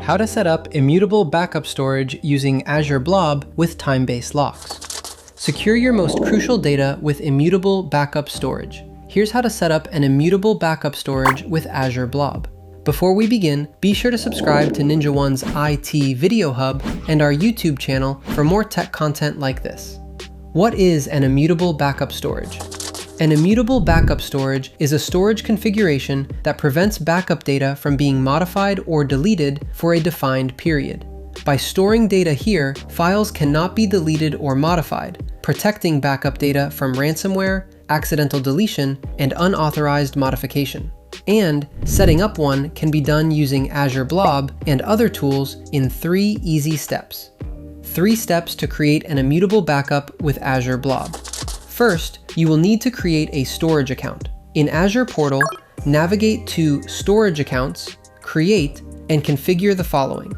How to set up immutable backup storage using Azure Blob with time-based locks. Secure your most crucial data with immutable backup storage. Here's how to set up an immutable backup storage with Azure Blob. Before we begin, be sure to subscribe to NinjaOne's IT Video Hub and our YouTube channel for more tech content like this. What is an immutable backup storage? An immutable backup storage is a storage configuration that prevents backup data from being modified or deleted for a defined period. By storing data here, files cannot be deleted or modified, protecting backup data from ransomware, accidental deletion, and unauthorized modification. And setting up one can be done using Azure Blob and other tools in 3 easy steps. 3 steps to create an immutable backup with Azure Blob. First, you will need to create a storage account. In Azure Portal, navigate to Storage Accounts, Create, and configure the following: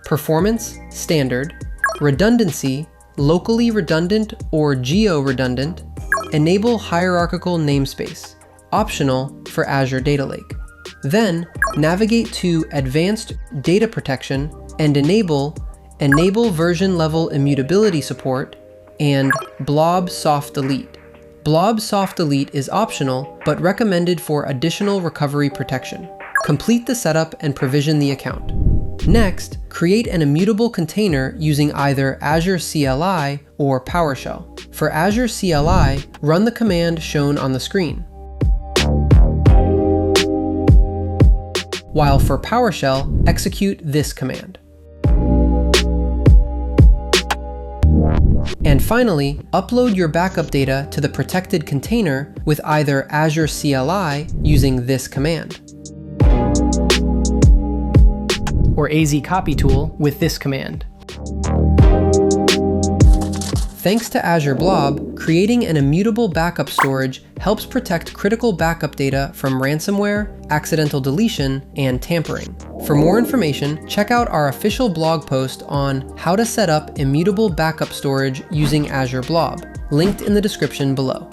Performance, Standard; Redundancy, Locally Redundant or Geo-Redundant; Enable Hierarchical Namespace, optional for Azure Data Lake. Then, navigate to Advanced Data Protection and enable Version Level Immutability Support and Blob Soft Delete. Blob Soft Delete is optional, but recommended for additional recovery protection. Complete the setup and provision the account. Next, create an immutable container using either Azure CLI or PowerShell. For Azure CLI, run the command shown on the screen. While for PowerShell, execute this command. And finally, upload your backup data to the protected container with either Azure CLI using this command, or AZ Copy tool with this command. Thanks to Azure Blob, creating an immutable backup storage helps protect critical backup data from ransomware, accidental deletion, and tampering. For more information, check out our official blog post on how to set up immutable backup storage using Azure Blob, linked in the description below.